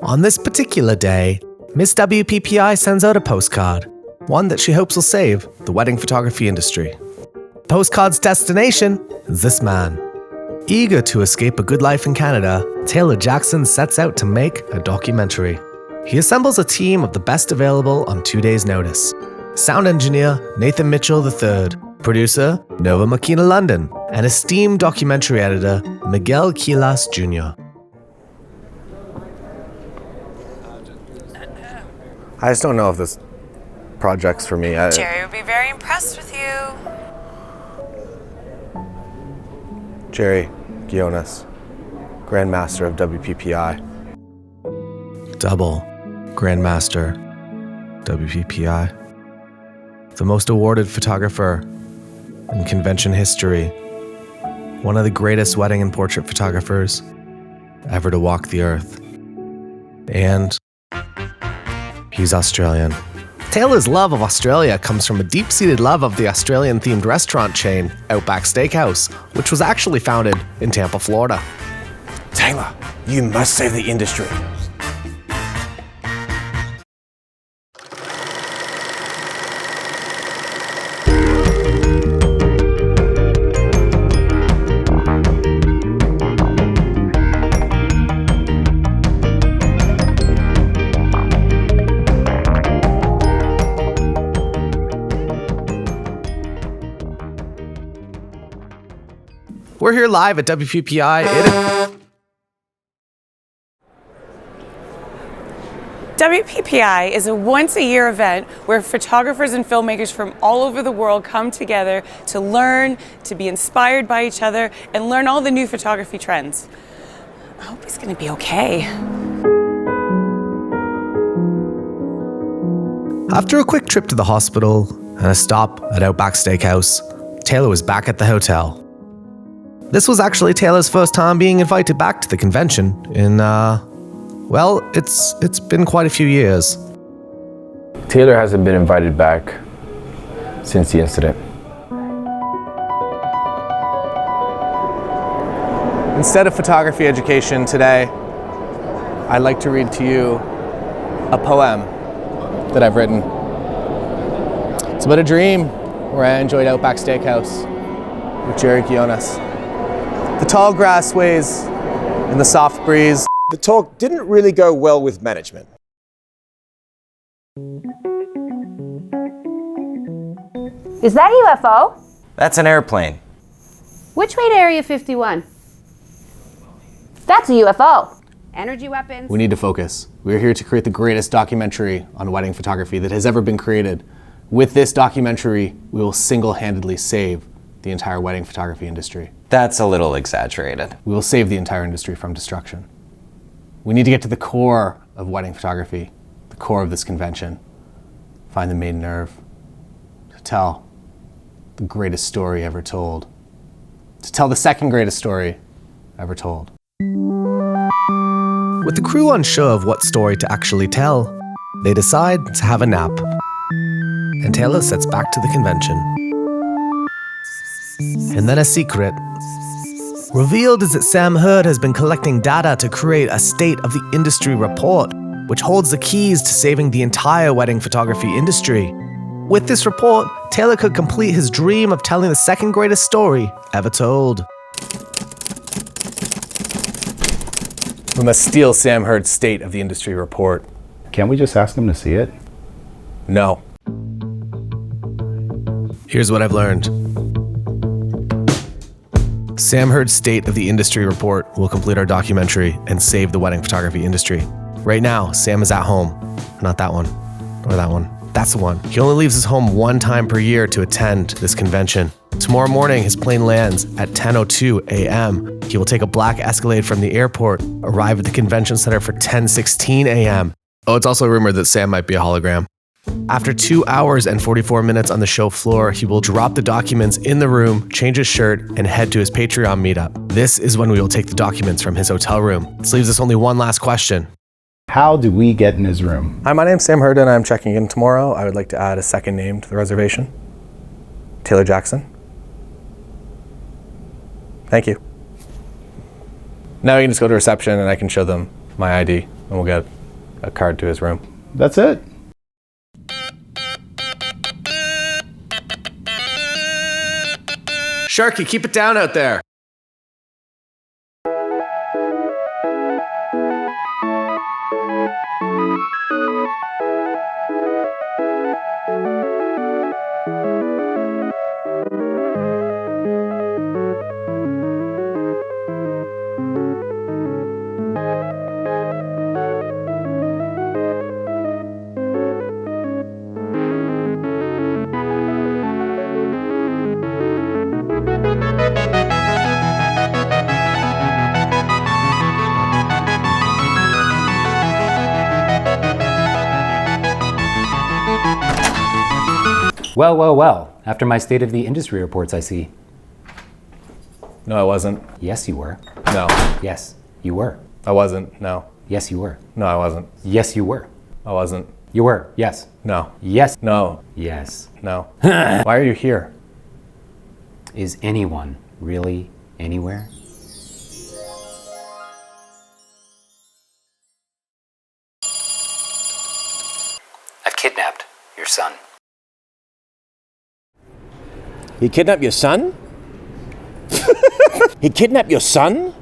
On this particular day, Miss WPPI sends out a postcard, one that she hopes will save the wedding photography industry. Postcard's destination is this man. Eager to escape a good life in Canada, Taylor Jackson sets out to make a documentary. He assembles a team of the best available on 2 days' notice. Sound engineer Nathan Mitchell III, producer Nova Markina London, and esteemed documentary editor Miguel Quiles Jr. I just don't know if this project's for me. Jerry would be very impressed with you. Jerry Ghionis, Grandmaster of WPPI. Double Grandmaster WPPI. The most awarded photographer in convention history. One of the greatest wedding and portrait photographers ever to walk the earth. And he's Australian. Taylor's love of Australia comes from a deep-seated love of the Australian-themed restaurant chain Outback Steakhouse, which was actually founded in Tampa, Florida. Taylor, you must save the industry. We're here live at WPPI. WPPI is a once-a-year event where photographers and filmmakers from all over the world come together to learn, to be inspired by each other, and learn all the new photography trends. I hope he's going to be okay. After a quick trip to the hospital and a stop at Outback Steakhouse, Taylor was back at the hotel. This was actually Taylor's first time being invited back to the convention in, well, it's been quite a few years. Taylor hasn't been invited back since the incident. Instead of photography education today, I'd like to read to you a poem that I've written. It's about a dream where I enjoyed Outback Steakhouse with Jerry Ghionis. The tall grass sways in the soft breeze. The talk didn't really go well with management. Is that a UFO? That's an airplane. Which way to Area 51? That's a UFO. Energy weapons. We need to focus. We're here to create the greatest documentary on wedding photography that has ever been created. With this documentary, we will single-handedly save the entire wedding photography industry. That's a little exaggerated. We will save the entire industry from destruction. We need to get to the core of wedding photography, the core of this convention. Find the main nerve to tell the greatest story ever told. To tell the second greatest story ever told. With the crew unsure of what story to actually tell, they decide to have a nap. And Taylor sets back to the convention. And then a secret. Revealed is that Sam Hurd has been collecting data to create a state of the industry report, which holds the keys to saving the entire wedding photography industry. With this report, Taylor could complete his dream of telling the second greatest story ever told. We must steal Sam Hurd's state of the industry report. Can't we just ask him to see it? No. Here's what I've learned. Sam Hurd's State of the Industry report will complete our documentary and save the wedding photography industry. Right now, Sam is at home. Not that one, or that one. That's the one. He only leaves his home one time per year to attend this convention. Tomorrow morning, his plane lands at 10:02 a.m. He will take a black Escalade from the airport, arrive at the convention center for 10:16 a.m. Oh, it's also rumored that Sam might be a hologram. After 2 hours and 44 minutes on the show floor, he will drop the documents in the room, change his shirt, and head to his Patreon meetup. This is when we will take the documents from his hotel room. This leaves us only one last question. How do we get in his room? Hi, my name's Sam Hurd and I'm checking in tomorrow. I would like to add a second name to the reservation. Taylor Jackson. Thank you. Now you can just go to reception and I can show them my ID, and we'll get a card to his room. That's it. Sharky, keep it down out there. Well, well, well. After my State of the Industry reports, I see. No, I wasn't. Yes, you were. No, Yes, you were. I wasn't. No, Yes, you were. no, I wasn't. Yes, you were. I wasn't. You were. Yes. No, Yes. no, Yes. no. Why are you here? Is anyone really anywhere? I've kidnapped your son. He kidnapped your son? He kidnapped your son?